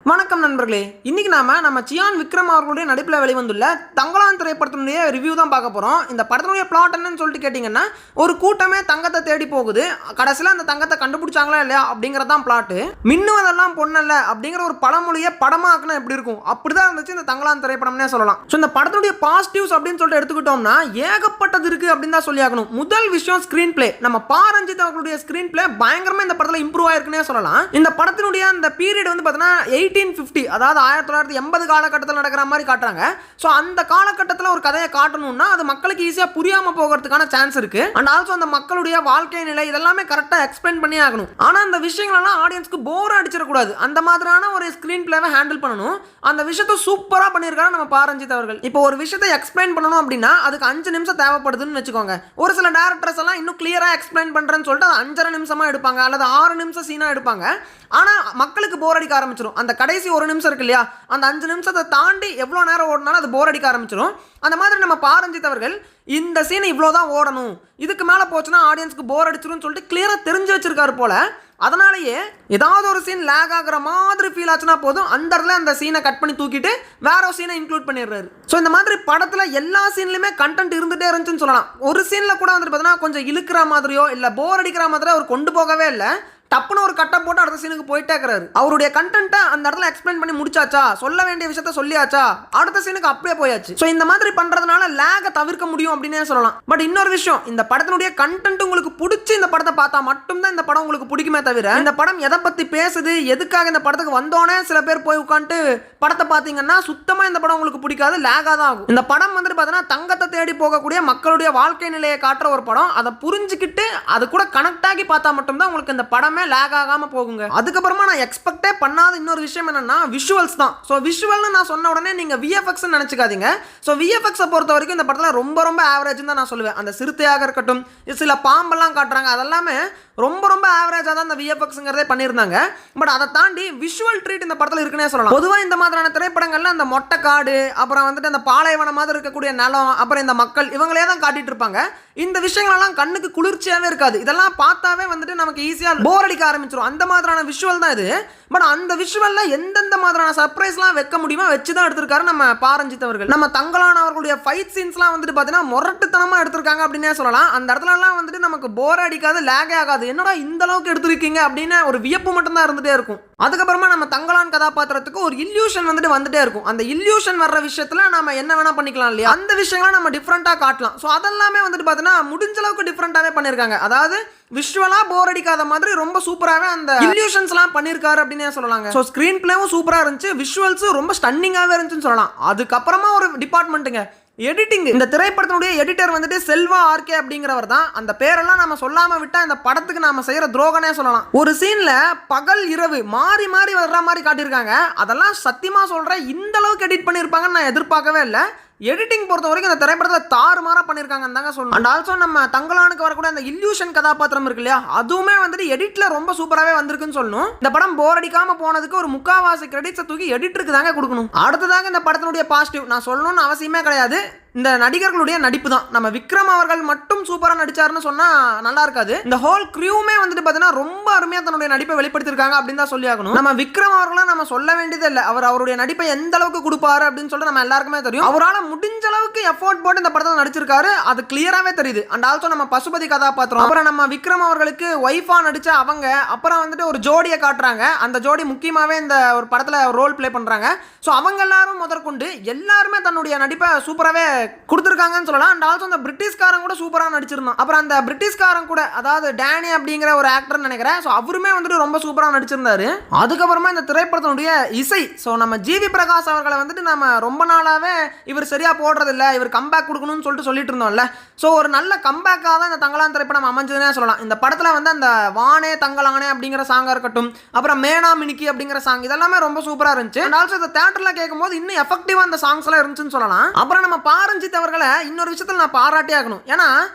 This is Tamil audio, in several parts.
வணக்கம் நண்பர்களே, இன்னைக்கு நம்ம சியான் விக்ரம் அவர்களுடைய நடிப்பில் வெளிவந்துள்ள தங்கலான் திரைப்படத்தினுடைய ரிவ்யூ தான் பார்க்க போகிறோம். இந்த படத்தினுடைய பிளாட் என்னன்னு சொல்லிட்டு கேட்டிங்கன்னா, ஒரு கூட்டமே தங்கத்தை தேடி போகுது. கடைசியில் அந்த தங்கத்தை கண்டுபிடிச்சாங்களா இல்லையா அப்படிங்கிறதான் பிளாட்டு. மின்னுவதெல்லாம் பொண்ணல்ல அப்படிங்கிற ஒரு பழமொழியை படமாக்குனா எப்படி இருக்கும், அப்படிதான் இருந்துச்சு இந்த தங்கலான் திரைப்படம்னே சொல்லலாம். ஸோ இந்த படத்தினுடைய பாசிட்டிவ்ஸ் அப்படின்னு சொல்லிட்டு எடுத்துக்கிட்டோம்னா ஏகப்பட்டது இருக்குது அப்படின்னு தான் சொல்லி ஆகணும். முதல் விஷயம் ஸ்க்ரீன் பிளே. நம்ம பாரஞ்சித் அவர்களுடைய ஸ்க்ரீன் பிளே பயங்கரமாக இந்த படத்தில் இம்ப்ரூவ் ஆயிருக்குன்னே சொல்லலாம். இந்த படத்தினுடைய அந்த பீரியட் வந்து பார்த்தீங்கன்னா 1850, அதாவது 1980 காலகட்டத்தில் நடக்கிற மாதிரி காட்டுறாங்க. ஸோ அந்த காலகட்டத்தில் ஒரு கதையை காட்டணும்னா அது மக்களுக்கு ஈஸியாக புரியாமல் போகிறதுக்கான சான்ஸ் இருக்கு. அண்ட் ஆல்சோ அந்த மக்களுடைய வாழ்க்கை நிலை இதெல்லாமே கரெக்டாக எக்ஸ்பிளைன் பண்ணி ஆகணும். ஆனால் அந்த விஷயங்களெல்லாம் ஆடியன்ஸ்க்கு போர் அடிச்சிடக்கூடாது. அந்த மாதிரியான ஒரு ஸ்க்ரீன் பிளேவை ஹேண்டில் பண்ணணும். அந்த விஷயத்தை சூப்பராக பண்ணியிருக்காரு நம்ம பாரஞ்சித் அவர்கள். இப்போ ஒரு விஷயத்தை எக்ஸ்பிளைன் பண்ணணும் அப்படின்னா அதுக்கு 5 நிமிஷம் தேவைப்படுதுன்னு வச்சுக்கோங்க. ஒரு சில டேரக்டர்ஸ் எல்லாம் இன்னும் கிளியராக எக்ஸ்பிளைன் பண்ணுறேன்னு சொல்லிட்டு அது 5.5 நிமிஷமாக எடுப்பாங்க, அல்லது 6 நிமிஷம் சீனாக எடுப்பாங்க. ஆனால் மக்களுக்கு போர் அடிக்க ஆரம்பிச்சிடும். அந்த கடைசி 1 நிமிஷம் இருக்கு இல்லையா, அந்த 5 நிமிஷத்தை தாண்டி எவ்வளோ நேரம் ஓடினாலும் அது போர் அடிக்க ஆரம்பிச்சிடும். அந்த மாதிரி நம்ம பாரஞ்சித் அவர்கள் இந்த சீனை இவ்வளோதான் ஓடணும், இதுக்கு மேலே போச்சுன்னா ஆடியன்ஸ்க்கு போர் அடிச்சிடும் சொல்லிட்டு கிளியராக தெரிஞ்சு வச்சிருக்காரு போல. அதனாலேயே ஏதாவது ஒரு சீன் லேக் ஆகிற மாதிரி ஃபீல் ஆச்சுன்னா போதும், அந்த இடத்துல அந்த சீனை கட் பண்ணி தூக்கிட்டு வேற ஒரு சீனை இன்க்ளூட் பண்ணிடுறாரு. ஸோ இந்த மாதிரி படத்தில் எல்லா சீன்லையுமே கண்டென்ட் இருந்துகிட்டே இருந்துச்சுன்னு சொல்லலாம். ஒரு சீனில் கூட வந்துட்டு பார்த்தீங்கன்னா கொஞ்சம் இழுக்கிற மாதிரியோ இல்லை போர் அடிக்கிற மாதிரியோ அவர் கொண்டு போகவே இல்லை. டப்புன்னு ஒரு கட்டை போட்டு அடுத்த சீனுக்கு போயிட்டே இருக்கிறாரு. அவருடைய கண்டென்ட்டை அந்த இடத்துல எக்ஸ்பிளைன் பண்ணி முடிச்சாச்சா, சொல்ல வேண்டிய விஷயத்த சொல்லியாச்சா, அடுத்த சீனுக்கு அப்படியே போயாச்சு. ஸோ இந்த மாதிரி பண்றதுனால லேக தவிர்க்க முடியும் அப்படின்னே சொல்லலாம். பட் இன்னொரு விஷயம், இந்த படத்தினுடைய கண்டென்ட் உங்களுக்கு பிடிச்சி இந்த படத்தை பார்த்தா மட்டும்தான் இந்த படம் உங்களுக்கு பிடிக்குமே தவிர, இந்த படம் எதை பத்தி பேசுது, எதுக்காக இந்த படத்துக்கு வந்தோன்னே சில பேர் போய் உட்காந்துட்டு படத்தை பார்த்தீங்கன்னா சுத்தமா இந்த படம் உங்களுக்கு பிடிக்காது, லேகா தான் ஆகும். இந்த படம் வந்துட்டு பார்த்தீங்கன்னா தங்கத்தை தேடி போகக்கூடிய மக்களுடைய வாழ்க்கை நிலையை காட்டுற ஒரு படம். அதை புரிஞ்சுக்கிட்டு அது கூட கனெக்ட் ஆகி பார்த்தா மட்டும்தான் உங்களுக்கு இந்த படம் லேக் ஆகாம போகுங்க. அதுக்கப்புறமா நான் எக்ஸ்பெக்டே பண்ணாத இன்னொரு விஷயம் என்னன்னா விஷுவல்ஸ் தான். ஸோ விஷுவல்னு நான் சொன்ன உடனே நீங்க விஎஃப்எக்ஸ் நினைச்சுக்காதீங்க. ஸோ விஎஃப்எக்ஸை பொறுத்த வரைக்கும் இந்த படத்தில் ரொம்ப ரொம்ப ஆவரேஜ் தான் நான் சொல்லுவேன். அந்த சிறுத்தையாக இருக்கட்டும், சில பாம்பெல்லாம் காட்டுறாங்க, அதெல்லாமே ரொம்ப ரொம்ப ஆவரேஜாக தான் இந்த விஎஃப்எக்ஸ்ங்கிறதே பண்ணியிருந்தாங்க. பட் அதை தாண்டி விஷுவல் ட்ரீட் இந்த படத்தில் இருக்குன்னே சொல்லலாம். பொதுவாக இந்த மாதிரியான திரைப்படங்கள்ல அந்த மொட்டை காடு, அப்புறம் வந்துட்டு அந்த பாலைவனம் மாதிரி இருக்கக்கூடிய நிலம், அப்புறம் இந்த மக்கள் இவங்களே தான் காட்டிட்டு இருப்பாங்க. இந்த விஷயங்களெல்லாம் கண்ணுக்கு குளிர்ச்சியாகவே இருக்காது. இதெல்லாம் பார்த்தாவே வந்துட்டு நமக்கு ஈஸியாக போர் அடிக்க ஆரம்பிச்சிடும். அந்த மாதிரியான விஷுவல் தான் இது. பட் அந்த விஷுவல்ல எந்தெந்த மாதிரியான சர்ப்ரைஸ்லாம் வைக்க முடியுமோ வச்சு தான் எடுத்திருக்காரு நம்ம பாரஞ்சித் அவர்கள். நம்ம தங்கலான் அவர்களுடைய ஃபைட் சீன்ஸ்லாம் வந்துட்டு பார்த்தீங்கன்னா முரட்டுத்தனமாக எடுத்திருக்காங்க அப்படின்னே சொல்லலாம். அந்த இடத்துலலாம் வந்துட்டு நமக்கு போர் அடிக்காது, லேகே ஆகாது. என்னடா இந்த அளவுக்கு எடுத்திருக்கீங்க அப்படின்னு ஒரு வியப்பு மட்டும் தான் இருந்துட்டே இருக்கும். அதுக்கப்புறமா நம்ம தங்கலான் கதாபாத்திரத்துக்கு ஒரு இல்யூஷன் வந்துட்டே இருக்கும். அந்த இல்யூஷன் வர்ற விஷயத்துல நம்ம என்ன வேணா பண்ணிக்கலாம் இல்லையா, அந்த விஷயங்களை நம்ம டிஃப்ரெண்டா காட்டலாம். ஸோ அதெல்லாமே வந்துட்டு பார்த்தீங்கன்னா முடிஞ்ச அளவுக்கு டிஃப்ரெண்டாவே பண்ணியிருக்காங்க. அதாவது விஷுவலா போர் அடிக்காத மாதிரி ரொம்ப சூப்பராகவே அந்த இல்யூஷன்ஸ்லாம் பண்ணியிருக்காரு அப்படின்னே சொல்லலாங்க. ஸோ ஸ்க்ரீன் பிளேவும் சூப்பராக இருந்துச்சு, விஷுவல்ஸும் ரொம்ப ஸ்டன்னிங்காகவே இருந்துச்சுன்னு சொல்லலாம். அதுக்கப்புறமா ஒரு டிபார்ட்மெண்ட்டுங்க எடிட்டிங். இந்த திரைப்படத்தினுடைய எடிட்டர் வந்துட்டு செல்வா ஆர்கே அப்படிங்கிறவர் தான். அந்த பேரெல்லாம் நம்ம சொல்லாம விட்டா இந்த படத்துக்கு நாம செய்யற துரோகனே சொல்லலாம். ஒரு சீன்ல பகல் இரவு மாறி மாறி வர்ற மாதிரி காட்டியிருக்காங்க. அதெல்லாம் சத்தியமா சொல்றேன், இந்த அளவுக்கு எடிட் பண்ணியிருப்பாங்கன்னு நான் எதிர்பார்க்கவே இல்லை. எடிட்டிங் பொறுத்த வரைக்கும் இந்த திரைப்படத்தில் தாறுமாறா பண்ணியிருக்காங்க தாங்க சொல்லணும். அண்ட் ஆல்சோ நம்ம தங்கலானுக்கு வரக்கூடிய அந்த இல்யூஷன் கதாபாத்திரம் இருக்கு இல்லையா, அதுவுமே வந்துட்டு எடிட்ல ரொம்ப சூப்பராகவே வந்திருக்குன்னு சொல்லணும். இந்த படம் போர் அடிக்காம போனதுக்கு ஒரு முக்காவாசி கிரெடிட்ஸை தூக்கி எடிட்டருக்கு தாங்க கொடுக்கணும். அடுத்ததாக இந்த படத்தினுடைய பாசிட்டிவ் நான் சொல்லணும்னு அவசியமே கிடையாது, இந்த நடிகர்களுடைய நடிப்பு தான். நம்ம விக்ரம் அவர்கள் மட்டும் சூப்பராக நடிச்சாருன்னு சொன்னா நல்லா இருக்காது. இந்த ஹோல் கிரூமே வந்துட்டு பார்த்தீங்கன்னா ரொம்ப அருமையாக தன்னுடைய நடிப்பை வெளிப்படுத்திருக்காங்க அப்படின்னு தான் சொல்லி ஆகணும். நம்ம விக்ரம் அவர்களும் நம்ம சொல்ல வேண்டியதே இல்லை, அவருடைய நடிப்பை எந்த அளவுக்கு கொடுப்பாரு அப்படின்னு சொல்லிட்டு நம்ம எல்லாருக்குமே தெரியும். அவரால் முடிஞ்ச அளவுக்கு எஃபோர்ட் போட்டு இந்த படத்தில் நடிச்சிருக்காரு, அது கிளியராகவே தெரியுது. அண்ட் ஆல்சோ நம்ம பசுபதி கதாபாத்திரம், அப்புறம் நம்ம விக்ரம் அவர்களுக்கு ஒய்ஃபா நடிச்ச அவங்க, அப்புறம் வந்துட்டு ஒரு ஜோடியை காட்டுறாங்க. அந்த ஜோடி முக்கியமாகவே இந்த ஒரு படத்தில் ரோல் பிளே பண்ணுறாங்க. ஸோ அவங்க எல்லாரும் முதற்கொண்டு எல்லாருமே தன்னுடைய நடிப்பை சூப்பராகவே கொடுத்துருக்காங்கன்னு சொல்லலாம். அண்ட் ஆல்சோ அந்த பிரிட்டிஷ்காரன் கூட சூப்பராக நடிச்சிருந்தான். அப்புறம் அந்த பிரிட்டிஷ்காரன் கூட, அதாவது டேனி அப்படிங்கிற ஒரு ஆக்டர் நினைக்கிறேன், ஸோ அவருமே வந்துட்டு ரொம்ப சூப்பராக நடிச்சிருந்தாரு. அதுக்கப்புறமா இந்த திரைப்படத்தினுடைய இசை, ஸோ நம்ம ஜிவி பிரகாஷ் அவர்களை வந்துட்டு நம்ம ரொம்ப நாளாவே இவர் சரியா போடுறதில்ல, இவர் கம்பேக் கொடுக்கணும்னு சொல்லிட்டு இருந்தோம்ல. ஸோ ஒரு நல்ல கம்பேக்காக தான் இந்த தங்கலான் திரைப்படம் அமைஞ்சதுன்னே சொல்லலாம். இந்த படத்தில் வந்து அந்த வானே தங்கலானே அப்படிங்கிற சாங்காக இருக்கட்டும், அப்புறம் மேனா மினிக்கி அப்படிங்கிற சாங், இதெல்லாமே ரொம்ப சூப்பராக இருந்துச்சு. அண்ட் ஆல்சோ இந்த தேட்டரில் கேட்கும்போது இன்னும் எஃபெக்டிவாக அந்த சாங்ஸ் எல்லாம் இருந்துச்சுன்னு சொல்லலாம். அப்புறம் நம்ம பாரஞ்சித் அவர்களை இன்னொரு விஷயத்தில் நான் பாராட்டி ஆகணும். ஏன்னா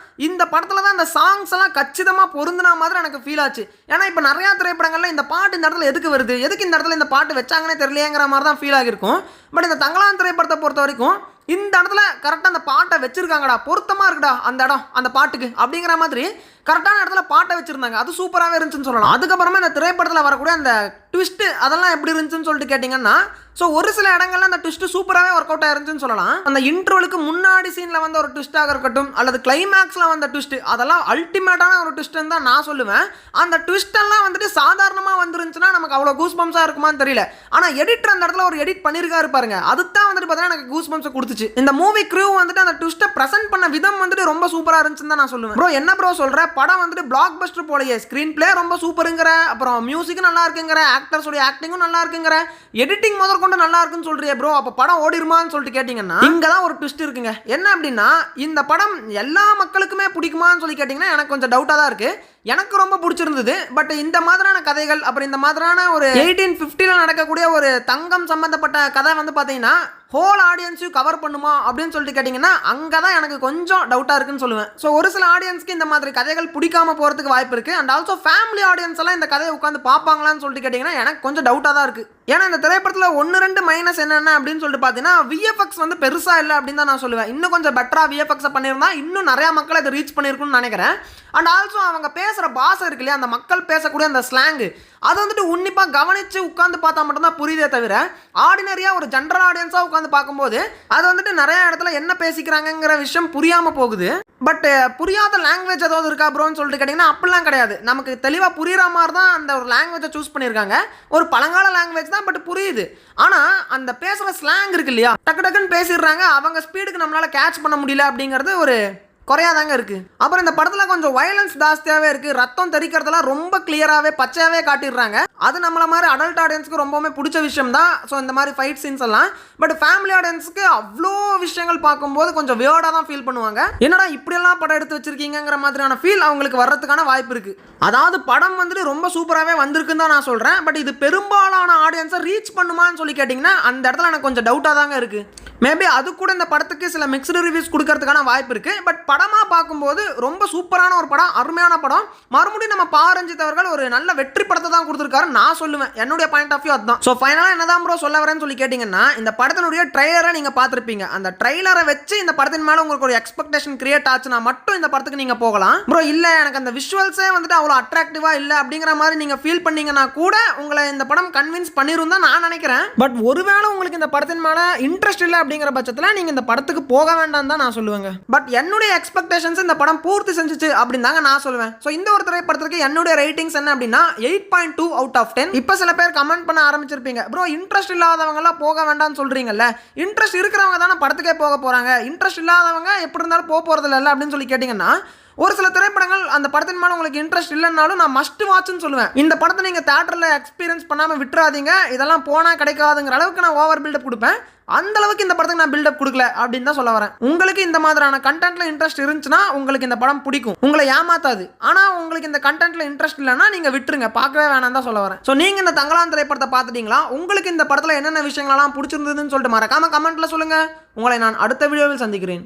இந்த படத்தில் தான் இந்த சாங்ஸ் எல்லாம் கச்சிதமாக பொருந்தின மாதிரி எனக்கு ஃபீல் ஆச்சு. ஏன்னா இப்போ நிறையா திரைப்படங்கள்ல இந்த பாட்டு இந்த இடத்துல எதுக்கு வருது, எதுக்கு இந்த இடத்துல இந்த பாட்டு வச்சாங்கன்னே தெரியலையேங்கிற மாதிரி தான் ஃபீல் ஆகிருக்கும். பட் இந்த தங்கலான் திரைப்படத்தை பொறுத்த வரைக்கும் இந்த இடத்துல கரெக்டாக அந்த பாட்டை வச்சிருக்காங்கடா, பொருத்தமாக இருக்குடா அந்த இடம் அந்த பாட்டுக்கு அப்படிங்கிற மாதிரி கரெக்டான இடத்துல பாட்டை வச்சிருந்தாங்க. அது சூப்பராகவே இருந்துச்சுன்னு சொல்லலாம். அதுக்கப்புறமா இந்த திரைப்படத்தில் வரக்கூடிய அந்த ட்விஸ்ட் அதெல்லாம் எப்படி இருந்துச்சுன்னு சொல்லிட்டு கேட்டிங்கன்னா, ஸோ ஒரு சில இடங்கள்ல அந்த ட்விஸ்ட் சூப்பராகவே ஒர்க் அவுட் ஆயிருந்துச்சுன்னு சொல்லலாம். அந்த இன்ட்ரோலுக்கு முன்னாடி சீனில் வந்த ஒரு ட்விஸ்ட்டாக இருக்கட்டும், அல்லது கிளைமேக்ஸில் வந்த ட்விஸ்ட், அதெல்லாம் அல்டிமேட்டான ஒரு ட்விஸ்ட்னு தான் நான் சொல்லுவேன். அந்த ட்விஸ்ட் எல்லாம் வந்துட்டு சாதாரணமாக வந்துருந்துச்சுன்னா நமக்கு அவ்வளோ கூஸ் பம்ப்ஸாக இருக்குமான்னு தெரியல. ஆனால் எடிட்டர் அந்த இடத்துல ஒரு எடிட் பண்ணியிருக்காரு பாருங்க, அதுதான் வந்துட்டு பார்த்தீங்கன்னா எனக்கு கூஸ் பம்ப்ஸை கொடுத்துச்சு. இந்த மூவி க்ரூ வந்துட்டு அந்த ட்விஸ்ட்டை ப்ரெசென்ட் பண்ண விதம் வந்துட்டு ரொம்ப சூப்பராக இருந்துச்சுன்னு தான் நான் சொல்லுவேன். ப்ரோ என்ன ப்ரோ சொல்ற, படம் வந்துட்டு பிளாக் பஸ்டர் போலயே, ஸ்க்ரீன் பிளே ரொம்ப சூப்பருங்கிற, அப்புறம் மியூசிக்கும் நல்லா இருக்குங்கிற, ஆக்டர்ஸோட ஆக்டிங்கும் நல்லா இருக்குங்கிற, எடிட்டிங் முதல் கொண்டு நல்லா இருக்குன்னு சொல்றியே ப்ரோ, அப்ப படம் ஓடிருமான்னு சொல்லிட்டு கேட்டீங்கன்னா இங்க தான் ஒரு ட்விஸ்ட் இருக்குங்க. என்ன அப்படின்னா, இந்த படம் எல்லா மக்களுக்குமே பிடிக்குமான்னு சொல்லி கேட்டீங்கன்னா எனக்கு கொஞ்சம் டவுட்டா தான் இருக்கு. எனக்கு ரொம்ப பிடிச்சிருந்தது. பட் இந்த மாதிரியான கதைகள், அப்புறம் இந்த மாதிரியான ஒரு 1850 நடக்கக்கூடிய ஒரு தங்கம் சம்பந்தப்பட்ட கதை வந்து பார்த்தீங்கன்னா ஹோல் ஆடியன்ஸையும் கவர் பண்ணுமா அப்படின்னு சொல்லிட்டு கேட்டிங்கன்னா அங்கே தான் எனக்கு கொஞ்சம் டவுட்டாக இருக்குன்னு சொல்லுவேன். ஸோ ஒரு சில ஆடியன்ஸ்க்கு இந்த மாதிரி கதைகள் பிடிக்காம போகிறதுக்கு வாய்ப்பு இருக்குது. அண்ட் ஆல்சோ ஃபேமிலி ஆடியன்ஸ் எல்லாம் இந்த கதையை உட்காந்து பார்ப்பாங்களான்னு சொல்லிட்டு கேட்டிங்கன்னா எனக்கு கொஞ்சம் டவுட்டாக தான் இருக்குது. ஏன்னா இந்த திரைப்படத்தில் 1-2 மைனஸ் என்னென்ன அப்படின்னு சொல்லிட்டு பார்த்தீங்கன்னா, விஎஃப்எக்ஸ் வந்து பெருசாக இல்லை அப்படின்னு தான் நான் சொல்லுவேன். இன்னும் கொஞ்சம் பெட்டராக விஎஃப்எக்ஸை பண்ணியிருந்தா இன்னும் நிறையா மக்களை இதை ரீச் பண்ணியிருக்குன்னு நினைக்கிறேன். அண்ட் ஆல்சோ அவங்க பேசுகிற பாஷை இருக்கு இல்லையா, அந்த மக்கள் பேசக்கூடிய அந்த ஸ்லாங்கு, அதை வந்துட்டு உன்னிப்பாக கவனித்து உட்காந்து பார்த்தா மட்டும்தான் புரியுதே தவிர, ஆர்டினரியாக ஒரு ஜென்ரல் ஆடியன்ஸாக உட்காந்து பார்க்கும்போது அது வந்துட்டு நிறைய இடத்துல என்ன பேசிக்கிறாங்கிற விஷயம் புரியாமல் போகுது. பட் புரியாத லாங்குவேஜ் ஏதாவது இருக்கா ப்ரோன்னு சொல்லிட்டு கேட்டிங்கன்னா அப்படிலாம் கிடையாது. நமக்கு தெளிவாக புரிகிற மாதிரி தான் அந்த ஒரு லாங்குவேஜை சூஸ் பண்ணியிருக்காங்க. ஒரு பழங்கால லாங்குவேஜ் தான், பட் புரியுது. ஆனால் அந்த பேசுகிற ஸ்லாங் இருக்கு இல்லையா, டக்கு டக்குன்னு பேசிடுறாங்க. அவங்க ஸ்பீடுக்கு நம்மளால் கேட்ச் பண்ண முடியல அப்படிங்கிறது ஒரு குறையாதாங்க இருக்கு. அப்புறம் இந்த படத்தில் கொஞ்சம் வயலன்ஸ் ஜாஸ்தியாகவே இருக்கு. ரத்தம் தெரிக்கிறதெல்லாம் ரொம்ப கிளியராகவே பச்சையாகவே காட்டிடுறாங்க. அது நம்மள மாதிரி அடல்ட் ஆடியன்ஸ்க்கு ரொம்பவுமே பிடிச்ச விஷயம் தான். ஸோ இந்த மாதிரி ஃபைட் சீன்ஸ் எல்லாம். பட் ஃபேமிலி ஆடியன்ஸ்க்கு அவ்வளோ விஷயங்கள் பார்க்கும்போது கொஞ்சம் வியர்டாக தான் ஃபீல் பண்ணுவாங்க. என்னடா இப்படியெல்லாம் படம் எடுத்து வச்சிருக்கீங்கிற மாதிரியான ஃபீல் அவங்களுக்கு வர்றதுக்கான வாய்ப்பு இருக்கு. அதாவது படம் வந்துட்டு ரொம்ப சூப்பராகவே வந்திருக்குன்னு தான் நான் சொல்கிறேன். பட் இது பெரும்பாலான ஆடியன்ஸை ரீச் பண்ணுமான்னு சொல்லி கேட்டிங்கன்னா அந்த இடத்துல எனக்கு கொஞ்சம் டவுட்டாக தாங்க இருக்குது. மேபி அது கூட இந்த படத்துக்கு சில மிக்ஸ்டு ரிவ்யூஸ் கொடுக்கறதுக்கான வாய்ப்பு இருக்குது. பட் படமாக பார்க்கும்போது ரொம்ப சூப்பரான ஒரு படம், அருமையான படம். மறுபடியும் நம்ம பாரஞ்சித் அவர்கள் ஒரு நல்ல வெற்றி படத்தை தான் கொடுத்துருக்காரு நான் சொல்லுவேன். என்னுடைய பாயிண்ட் ஆஃப் வியூ அதுதான். ஸோ ஃபைனலாக என்னதான் ப்ரோ சொல்ல வரேன்னு சொல்லி கேட்டிங்கன்னா, இந்த படத்தினுடைய ட்ரெய்லரை நீங்கள் பார்த்துருப்பீங்க. அந்த ட்ரெய்லரை வச்சு இந்த படத்தின் மேலே உங்களுக்கு ஒரு எக்ஸ்பெக்டேஷன் கிரியேட் ஆச்சுன்னா மட்டும் இந்த படத்துக்கு நீங்கள் போகலாம். ப்ரோ இல்லை எனக்கு அந்த விஷுவல்ஸே வந்துட்டு அவ்வளோ அட்ராக்டிவாக இல்லை அப்படிங்கிற மாதிரி நீங்கள் ஃபீல் பண்ணீங்கன்னா கூட உங்களை இந்த படம் கன்வின்ஸ் பண்ணிரும் தான் நான் நினைக்கிறேன். பட் ஒருவேளை உங்களுக்கு இந்த படத்தின் மேலே இன்ட்ரெஸ்ட் இல்லை அப்படிங்கிற பட்சத்தில் நீங்கள் இந்த படத்துக்கு போக வேண்டாம் தான் நான் சொல்லுவேங்க. பட் என்னுடைய எக்ஸ்பெக்டேஷன்ஸ் இந்த படம் பூர்த்தி செஞ்சுச்சு அப்படின்னு தாங்க நான் சொல்லுவேன். ஸோ இந்த ஒரு திரைப்படத்துக்கு என்னுடைய ரேட்டிங்ஸ் என்ன அப்படின்னா 8.2 out of 10. இப்போ சில பேர் கமெண்ட் பண்ண ஆரம்பிச்சிருப்பீங்க, ப்ரோ இன்ட்ரெஸ்ட் இல்லாதவங்கலாம் போக வேண்டாம்னு சொல்றீங்கல்ல, இன்ட்ரெஸ்ட் இருக்கிறவங்க தானே படத்துக்கே போக போறாங்க, இன்ட்ரெஸ்ட் இல்லாதவங்க எப்படி இருந்தாலும் போறது இல்லை அப்படின்னு சொல்லி கேட்டிங்கன்னா, ஒரு சில திரைப்படங்கள் அந்த படத்தின் மேலே உங்களுக்கு இன்ட்ரெஸ்ட் இல்லைன்னாலும் நான் மஸ்ட் வாட்ச்னு சொல்லுவேன். இந்த படத்தை நீங்கள் தேட்டரில் எக்ஸ்பீரியன்ஸ் பண்ணாமல் விட்டுறாதீங்க, இதெல்லாம் போனால் கிடைக்காதுங்கிற அளவுக்கு நான் ஓவர் பில்டப் கொடுப்பேன். அந்த அளவுக்கு இந்த படத்துக்கு நான் பில்டப் கொடுக்கல அப்படின்னு தான் சொல்ல வரேன். உங்களுக்கு இந்த மாதிரியான கண்டென்ட்ல இன்ட்ரெஸ்ட் இருந்துச்சுன்னா உங்களுக்கு இந்த படம் பிடிக்கும், உங்களை ஏமாத்தாது. ஆனால் உங்களுக்கு இந்த கண்டென்ட்ல இன்ட்ரெஸ்ட் இல்லைன்னா நீங்கள் விட்டுருங்க, பார்க்கவே வேணாம் தான் சொல்ல வரேன். ஸோ நீங்கள் இந்த தங்கலான் திரைப்படத்தை பார்த்துட்டீங்களா? உங்களுக்கு இந்த படத்தில் என்னென்ன விஷயங்களெல்லாம் பிடிச்சிருந்ததுன்னு சொல்லிட்டு மறக்காம கமெண்ட்ல சொல்லுங்க. உங்களை நான் அடுத்த வீடியோவில் சந்திக்கிறேன்.